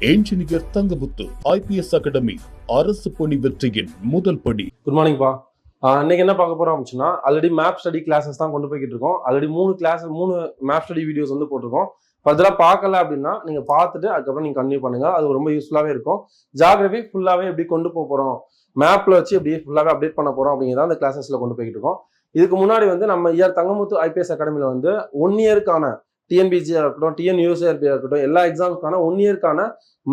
Engineer Thangamuthu IPS academy அரசு பணி வெற்றியின் முதல் படி. குட் மார்னிங் பா. இன்னைக்கு என்ன பார்க்க போறோம் அப்படின்னா, ஆல்ரெடி மேப் ஸ்டடி கிளாஸஸ் தான் கொண்டு போய்கிட்டு இருக்கோம். ஆல்ரெடி மூணு மேப் ஸ்டடி வீடியோஸ் வந்து போட்டிருக்கோம். ஃபர்தரா பார்க்கல அப்படின்னா நீங்க பார்த்துட்டு அதுக்கப்புறம் நீங்க கண்டினியூ பண்ணுங்க. அது ரொம்ப யூஸ்ஃபுல்லாவே இருக்கும். ஜியாகிரபி ஃபுல்லாவே எப்படி கொண்டு போறோம், மேப்ல வச்சு எப்படி ஃபுல்லாவே அப்டேட் பண்ண போறோம் அப்படிங்கிறத அந்த கிளாஸஸ்ல கொண்டு போய்கிட்டு இருக்கோம். இதுக்கு முன்னாடி வந்து நம்ம தங்கமுத்து ஐபிஎஸ் அகாடமில வந்து 1 இயருக்கான டிஎன்பிசியா இருக்கட்டும், டிஎன்யூஎஸ்ஆர்பியா இருக்கட்டும், எல்லா எக்ஸாம்ஸ்க்கான 1 இயருக்கான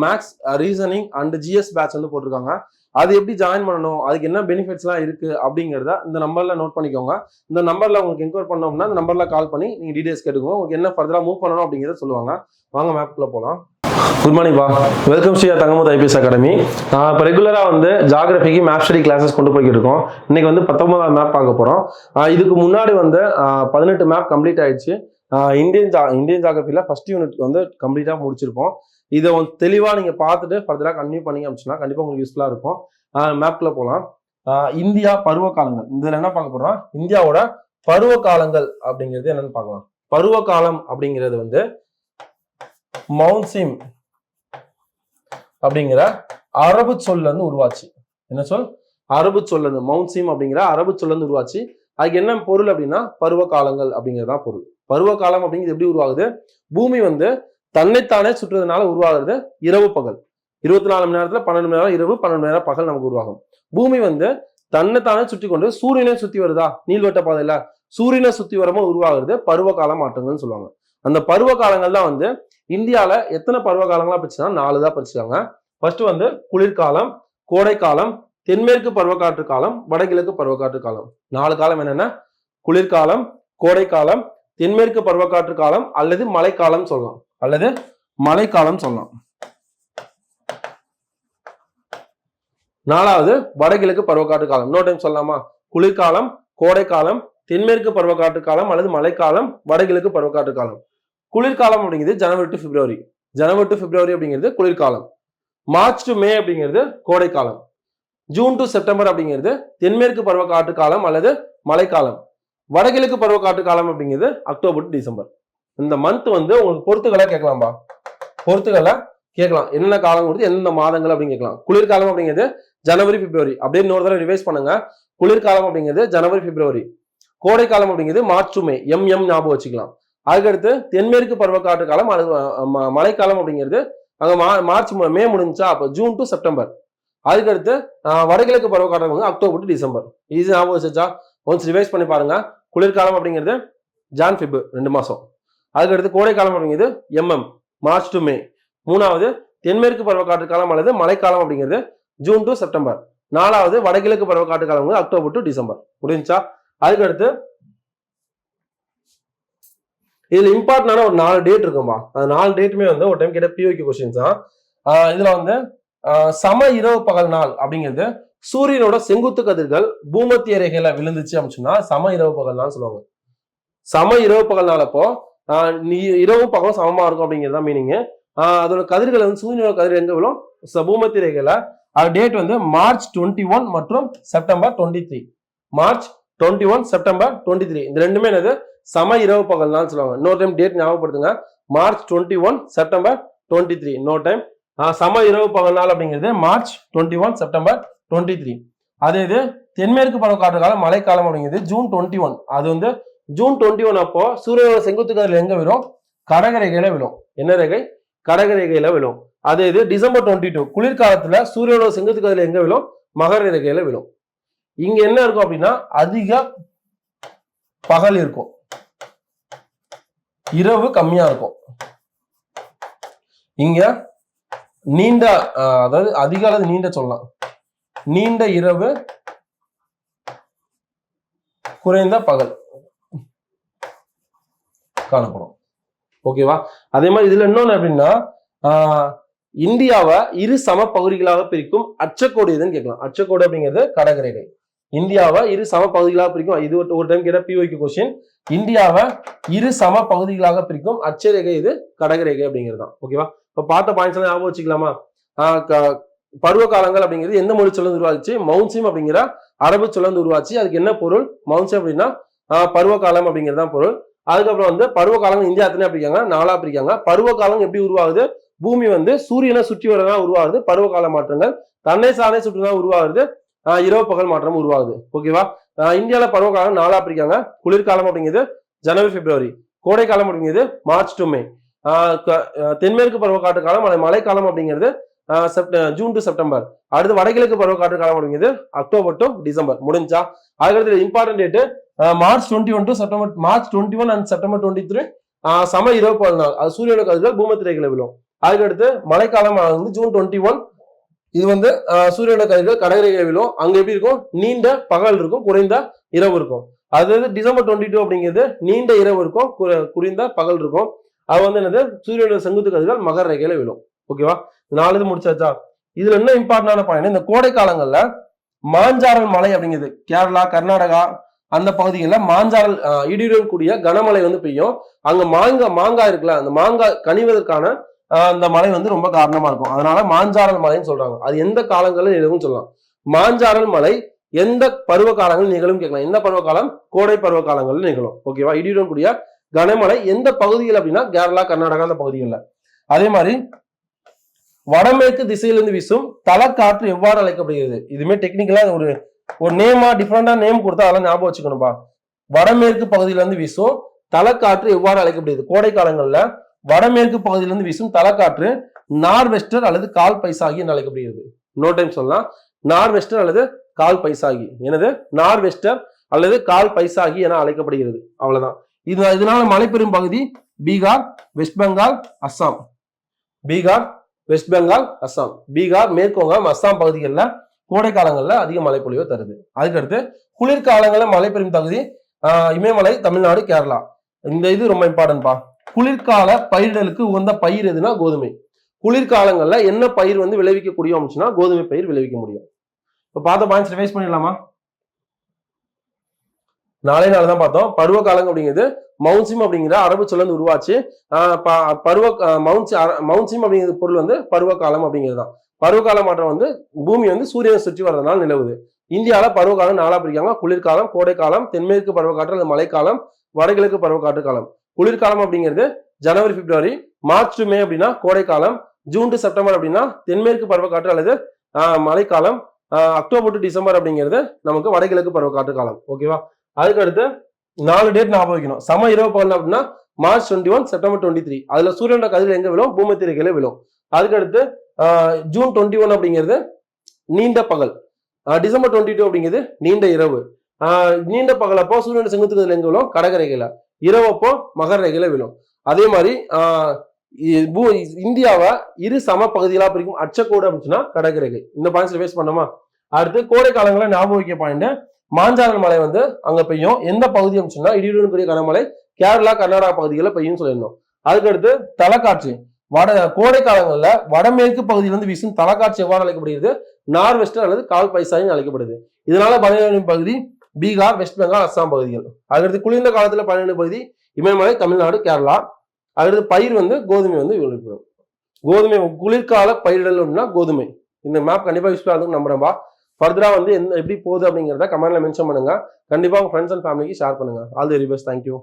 maths, reasoning and GS batch வந்து போட்டிருக்காங்க. அது எப்படி ஜாயின் பண்ணணும், அதுக்கு என்ன பெனிஃபிட்ஸ்லாம் இருக்கு அப்படிங்கிறத இந்த நம்பர்ல நோட் பண்ணிக்கோங்க. இந்த நம்பர்ல உங்களுக்கு என்கொயர் பண்ணோம்னா இந்த நம்பர்ல கால் பண்ணி நீங்க டீடைல்ஸ் கேட்டுக்கோங்க. உங்களுக்கு என்ன ஃபர்தரா மூவ் பண்ணணும் அப்படிங்கிறத சொல்லுவாங்க. வாங்க மேப்குள்ள போகலாம். குட் மார்னிங் பா. Welcome Shri Thangamuthu IPS academy. இப்போ ரெகுலரா வந்து ஜியாகிரபிக்கு மேப் ஸ்டடி கிளாஸஸ் கொண்டு போய்கிட்டு இருக்கோம். இன்னைக்கு வந்து 19ஆம் மேப் பார்க்க போறோம். இதுக்கு முன்னாடி வந்து 18 மேப் கம்ப்ளீட் ஆயிடுச்சு. இந்தியன் ஜியாகிரபில ஃபர்ஸ்ட் யூனிட் வந்து கம்ப்ளீட்டா முடிச்சிருப்போம். இதை தெளிவா நீங்க பார்த்துட்டு ஃபர்தரா கண்டினியூ பண்ணீங்க அப்படின்னா கண்டிப்பா உங்களுக்கு யூஸ்ஃபுல்லா இருக்கும். மேப்ல போகலாம். இந்தியா பருவ காலங்கள், இதுல என்ன பார்க்க போறோம், இந்தியாவோட பருவ காலங்கள் அப்படிங்கிறது என்னன்னு பார்க்கலாம். பருவ காலம் அப்படிங்கிறது வந்து மவுன்சிம் அப்படிங்கிற அரபு சொல்ல இருந்து உருவாச்சு. என்ன சொல்? அரபு சொல்ல இருந்து, மவுன்சிம் அப்படிங்கிற அரபு சொல்ல இருந்து உருவாச்சு. அதுக்கு என்ன பொருள் அப்படின்னா பருவ காலங்கள் அப்படிங்கிறதா பொருள். பருவ காலம் அப்படிங்கிறது எப்படி உருவாகுது, பூமி வந்து தன்னைத்தானே சுற்றுறதுனால உருவாகிறது இரவு பகல். 24 மணி நேரத்துல 12 மணி நேரம் இரவு, 12 மணி நேரம் பகல் நமக்கு உருவாகும். பூமி வந்து தன்னைத்தானே சுற்றி கொண்டு சூரியனே சுத்தி வருதா, நீள்வட்ட பாதையில சூரியனை சுத்தி வரும்போது உருவாகிறது பருவ கால மாற்றங்கள்னு சொல்லுவாங்க. அந்த பருவ காலங்கள் தான் வந்து இந்தியால எத்தனை பருவ காலங்களா பிரிச்சுன்னா 4 தான் பிரிச்சுக்காங்க. ஃபர்ஸ்ட் வந்து குளிர்காலம், கோடைக்காலம், தென்மேற்கு பருவக்காற்று காலம், வடகிழக்கு பருவக்காற்று காலம். 4 காலம் என்னென்ன? குளிர்காலம், கோடைக்காலம், தென்மேற்கு பருவக்காற்று காலம் அல்லது மழைக்காலம் சொல்லலாம், அல்லது மழைக்காலம் சொல்லலாம். 4வது வடகிழக்கு பருவக்காற்று காலம். இன்னொரு டைம் சொல்லலாமா? குளிர்காலம், கோடைக்காலம், தென்மேற்கு பருவக்காற்று காலம் அல்லது மழைக்காலம், வடகிழக்கு பருவக்காற்று காலம். குளிர்காலம் அப்படிங்கிறது ஜனவரி டு பிப்ரவரி. ஜனவரி டு பிப்ரவரி அப்படிங்கிறது குளிர்காலம். மார்ச் டு மே அப்படிங்கிறது கோடைக்காலம். ஜூன் டு செப்டம்பர் அப்படிங்கிறது தென்மேற்கு பருவக்காற்று காலம் அல்லது மழைக்காலம். வடகிழக்கு பருவக்காற்று காலம் அப்படிங்கிறது அக்டோபர் டு டிசம்பர். இந்த மந்த் வந்து உங்களுக்கு பொறுத்துக்களை கேட்கலாம்பா. பொறுத்துக்களை கேட்கலாம், என்ன காலம் கொடுத்து எந்தெந்த மாதங்கள் அப்படின்னு கேட்கலாம். குளிர்காலம் அப்படிங்கிறது ஜனவரி பிப்ரவரி. அப்படியே இன்னொரு தடவை ரிவைஸ் பண்ணுங்க. குளிர்காலம் அப்படிங்கிறது ஜனவரி பிப்ரவரி. கோடைக்காலம் அப்படிங்கிறது மார்ச் டு மே, எம் ஞாபகம் வச்சுக்கலாம். அதுக்கடுத்து தென்மேற்கு பருவக்காற்று காலம் அது மழைக்காலம் அப்படிங்கிறது அங்க மார்ச் மே முடிஞ்சா அப்போ ஜூன் டு செப்டம்பர். அதுக்கடுத்து வடகிழக்கு பருவக்காற்று வந்து அக்டோபர் டு டிசம்பர். இது ஞாபகம் வச்சா ஒன்ஸ் ரிவைஸ் பண்ணி பாருங்க. குளிர்காலம் அப்படிங்கிறது ஜான் பிப்ரவரி 2 மாசம். அதுக்கடுத்து கோடைக்காலம் அப்படிங்கிறது மார்ச் டு மே. 3வது தென்மேற்கு பருவக்காற்று காலம் அல்லது மழைக்காலம் அப்படிங்கிறது ஜூன் டு செப்டம்பர். 4வது வடகிழக்கு பருவக்காற்று காலம் வந்து அக்டோபர் டு டிசம்பர். முடிஞ்சா? அதுக்கடுத்து இதுல இம்பார்ட்டன்டான ஒரு 4 டேட் இருக்கும்பா. அந்த 4 டேட்டுமே வந்து ஒரு டைம் கேட்ட பிஓக்யூ கொஸ்டின்ஸ் தான். இதுல வந்து சம இரவு பகல் நாள் அப்படிங்கிறது சூரியனோட செங்குத்து கதிர்கள் பூமத்திய ரேகையில விழுந்துச்சு அப்படின்னா சம இரவு பகல் நாள் சொல்லுவாங்க. சம இரவு பகல் நாள் அப்போ இரவும் பகலும் சமமா இருக்கும் அப்படிங்கிறதா மீனிங். அதோட கதிர்கள் வந்து சூரியனோட கதிர் எங்க விழும், பூமத்திய ரேகையில. டேட் வந்து மார்ச் 21 மற்றும் செப்டம்பர் 23. மார்ச் 21 செப்டம்பர் 23 இந்த ரெண்டுமே என்னது சம இரவு பகல் நாள் சொல்லுவாங்க. இன்னொரு டைம் டேட் ஞாபகப்படுத்துங்க. March 21 September 23. இன்னொரு டைம் சம இரவு பகல் நாள் அப்படிங்கிறது மார்ச் 21 செப்டம்பர் 23. அதே இது தென்மேற்கு பருவக்காற்று காலம் மழைக்காலம் அப்படிங்கிறது ஜூன் 21. அது வந்து ஜூன் 21 அப்போ சூரியனோட செங்குத்து கதிரில் எங்க விழும், கடகரேகையில விழும். என்ன ரேகை? கடகரேகையில விழும். அதே இது டிசம்பர் 22 குளிர்காலத்துல சூரியனோட செங்குத்து கதிரில் எங்க விழும், மகர ரேகையில விழும். இங்க என்ன இருக்கும் அப்படின்னா அதிக பகல் இருக்கும், இரவு கம்மியா இருக்கும். இங்க நீண்ட, அதாவது அதிக அல்லது நீண்ட சொல்லலாம், நீண்ட இரவு குறைந்த பகல் காணப்படும். ஓகேவா? அதே மாதிரி இதுல இன்னொன்னு அப்படின்னா இந்தியாவை இரு சம பகுதிகளாக பிரிக்கும் அச்சக்கோடு எதுன்னு கேட்கலாம். அச்சக்கோடு அப்படிங்கிறது கடகரேகை. இந்தியாவை இரு சம பகுதிகளாக பிரிக்கும், இது ஒரு டைம் கேட்ட பிஓக்யூ கொஸ்டின். இந்தியாவை இரு சம பகுதிகளாக பிரிக்கும் அச்சரேகை இது கடகரேகை அப்படிங்கிறது தான். ஓகேவா? இப்ப பார்த்த பாயிண்ட்ஸ் எல்லாம் ஞாபகம் வச்சுக்கலாமா? பருவ காலங்கள் அப்படிங்கிறது எந்த மொழி சொல்ல உருவாச்சு? மவுன்சிம் அப்படிங்கிற அரபு சொல்ல உருவாச்சு. அதுக்கு என்ன பொருள்? மவுன்சிம் அப்படின்னா பருவ காலம் அப்படிங்கிறது தான் பொருள். அதுக்கப்புறம் வந்து பருவ காலங்கள் இந்தியா எத்தனை பிரிக்காங்க? 4 பிரிக்காங்க. பருவ காலம் எப்படி உருவாகுது? பூமி வந்து சூரியனை சுற்றி வரதான் உருவாகுது பருவகால மாற்றங்கள், தன்னை சார்ந்தே சுற்றுதான் உருவாகுது இரவு பகல் மாற்றம் உருவாகுது. ஓகேவா? இந்தியாவில பருவகாலம் 4ஆ பிரிக்காங்க. குளிர்காலம் அப்படிங்கிறது ஜனவரி பிப்ரவரி, கோடைக்காலம் அப்படிங்கிறது மார்ச் டு மே, தென்மேற்கு பருவக்காற்று காலம் மழைக்காலம் அப்படிங்கிறது ஜூன் டு செப்டம்பர், அடுத்து வடகிழக்கு பருவக்காற்று காலம் அப்படிங்கிறது அக்டோபர் டு டிசம்பர். முடிஞ்சா அதுக்கடுத்து important date March 21 to September, March 21 and September 23 சம இரவு பகல் நாள், அது சூரியனோட கதிர்கள் பூமத்திரைகளை விழும். அதுக்கடுத்து மழைக்காலம் வந்து ஜூன் 21, இது வந்து சூரியனோட கதிர்கள் கடற்கரைகளை விழும். அங்க எப்படி இருக்கும்? நீண்ட பகல் இருக்கும், குறைந்த இரவு இருக்கும். அதாவது டிசம்பர் 22 அப்படிங்கிறது நீண்ட இரவு இருக்கும், குறைந்த பகல் இருக்கும். அது வந்து என்னது? சூரியனோட செங்குத்து கதிர்கள் மகர ரேகையில விழும். ஓகேவா? 4 இது முடிச்சாச்சா? இதுல என்ன இம்பார்ட்டன்டான பாயிண்ட், இந்த கோடை காலங்கள்ல மாஞ்சாரல் மழை அப்படிங்கிறது கேரளா கர்நாடகா அந்த பகுதிகளில் மாஞ்சாரல் இடியுடன் கூடிய கனமழை வந்து பெய்யும். அங்க மாங்காய் இருக்குல்ல, அந்த மாங்காய் கனிவதற்கான அந்த மழை வந்து ரொம்ப காரணமா இருக்கும். அதனால மாஞ்சாரல் மழைன்னு சொல்றாங்க. அது எந்த காலங்களில் நிகழும் சொல்லலாம். மாஞ்சாரல் மழை எந்த பருவ காலங்கள் நிகழும் கேட்கலாம். எந்த பருவ காலம்? கோடை பருவ காலங்களில் நிகழும். ஓகேவா? இடியுடன் கூடிய கனமழை எந்த பகுதிகள் அப்படின்னா கேரளா கர்நாடகா அந்த பகுதிகளில். அதே மாதிரி வடமேற்கு திசையிலிருந்து வீசும் தலக்காற்று எவ்வாறு அழைக்கப்படுகிறது? இதுமே டெக்னிக்கலா ஒரு நேமா டிஃபரெண்டா நேம் கொடுத்தா அதெல்லாம் ஞாபகம் வச்சுக்கணும்பா. வடமேற்கு பகுதியிலிருந்து வீசும் தலக்காற்று எவ்வாறு அழைக்கப்படுகிறது? கோடை காலங்கள்ல வடமேற்கு பகுதியிலிருந்து வீசும் தலக்காற்று நார்வெஸ்டர் அல்லது கால் பைசாகி என்று அழைக்கப்படுகிறது. இன்னொரு டைம் சொல்லலாம், நார்வெஸ்டர் அல்லது கால் பைசாகி. எனது நார்வெஸ்டர் அல்லது கால் பைசாகி என அழைக்கப்படுகிறது. அவ்வளவுதான். இதனால மழை பெறும் பகுதி பீகார், வெஸ்ட் பெங்கால், அஸ்ஸாம். பீகார், வெஸ்ட் பெங்கால், அஸ்ஸாம், பீகார், மேற்கு வங்காளம், அஸ்ஸாம் பகுதிகளில் கோடை காலங்கள்ல அதிக மழை பொழிவை தருது. அதுக்கடுத்து குளிர்காலங்களில் மழை பெறும் பகுதி இமயமலை, தமிழ்நாடு, கேரளா. இந்த இது ரொம்ப இம்பார்ட்டன்ட்பா. குளிர்கால பயிரிடலுக்கு உகந்த பயிர் எதுனா கோதுமை. குளிர்காலங்கள்ல என்ன பயிர் வந்து விளைவிக்கக்கூடிய அப்படின்னா கோதுமை பயிர் விளைவிக்க முடியும். இப்ப பார்த்த பாயிண்ட்ஸ் ரிவைஸ் பண்ணிடலாமா? 4 நாள் தான் பார்த்தோம். பருவ காலம் அப்படிங்கிறது மவுன்சிம் அப்படிங்கிற அரபு சொல்ல இருந்து உருவாச்சு. மவுன்சிம் அப்படிங்கிற பொருள் வந்து பருவ காலம் அப்படிங்கிறது தான். பருவகால மாற்றம் வந்து பூமி வந்து சூரியனை சுற்றி வர்றதுனால நிலவுது. இந்தியாவில பருவகாலம் 4ஆ பிரிக்காங்க. குளிர்காலம், கோடைக்காலம், தென்மேற்கு பருவக்காற்று அல்லது மழைக்காலம், வடகிழக்கு பருவக்காற்று காலம். குளிர்காலம் அப்படிங்கிறது ஜனவரி பிப்ரவரி, மார்ச் டு மே அப்படின்னா கோடைக்காலம், ஜூன் டு செப்டம்பர் அப்படின்னா தென்மேற்கு பருவக்காற்று அல்லது மழைக்காலம், அக்டோபர் டு டிசம்பர் அப்படிங்கிறது நமக்கு வடகிழக்கு பருவக்காற்று காலம். ஓகேவா? அதுக்கு அடுத்து 4 டேட் ஞாபகம் வைக்கணும். சம இரவு பகல் அப்படின்னா மார்ச் 21, செப்டம்பர் 23. அதுல சூரியனோட கதிர்கள் எங்க விழும்? பூமத்திரைகளை விழும். அதுக்கடுத்து ஜூன் 21 அப்படிங்கிறது நீண்ட பகல், டிசம்பர் 22 அப்படிங்கிறது நீண்ட இரவு. நீண்ட பகலப்போ சூரியனோட செங்குத்து கதிர்கள் எங்க விழும்? கடகரேகையில. இரவப்போ மகர ரேகையில விழும். அதே மாதிரி இந்தியாவை இரு சம பகுதிகளா பிரிக்கும் அச்சக்கோடு அப்படின்னா கடகரேகை. இந்த பாயிண்ட்ஸ் ரிவைஸ் பண்ணோமா? அடுத்து கோடை காலங்களில் ஞாபகம் வைக்க பாயிண்ட், மாஞ்சாரல் மழை வந்து அங்க பெய்யும். எந்த பகுதி அப்படின்னா இடியுடன் கூடிய கனமழை கேரளா கர்நாடகா பகுதிகளில் பெய்யும் சொல்லியிருந்தோம். அதுக்கடுத்து தலக்காற்று கோடை காலங்கள்ல வடமேற்கு பகுதியிலிருந்து வீசும் தலக்காற்று எவ்வாறு அழைக்கப்படுகிறது? நார்வெஸ்டர் அல்லது கால் பைசாயின்னு அழைக்கப்படுது. இதனால பனிரெண்டு பகுதி பீகார், வெஸ்ட் பெங்கால், அஸ்ஸாம் பகுதிகள். அதுக்கடுத்து குளிர்ந்த காலத்துல 12 பகுதி இமயமலை, தமிழ்நாடு, கேரளா. அதுக்கடுத்து பயிர் வந்து கோதுமை வந்து விளைவிக்கும். கோதுமை குளிர்கால பயிரிடல் அப்படின்னா கோதுமை. இந்த மேப் கண்டிப்பா யூஸ்ஃபுல்லா இருக்கும் நம்புறேன்பா. ஃபர்தரா வந்து எப்படி போகுது அப்படிங்கிறத கமெண்ட்ல மென்ஷன் பண்ணுங்க. கண்டிப்பா உங்க ஃப்ரெண்ட்ஸ் அண்ட் ஃபேமிலிக்கு ஷேர் பண்ணுங்க. All the very best. Thank you.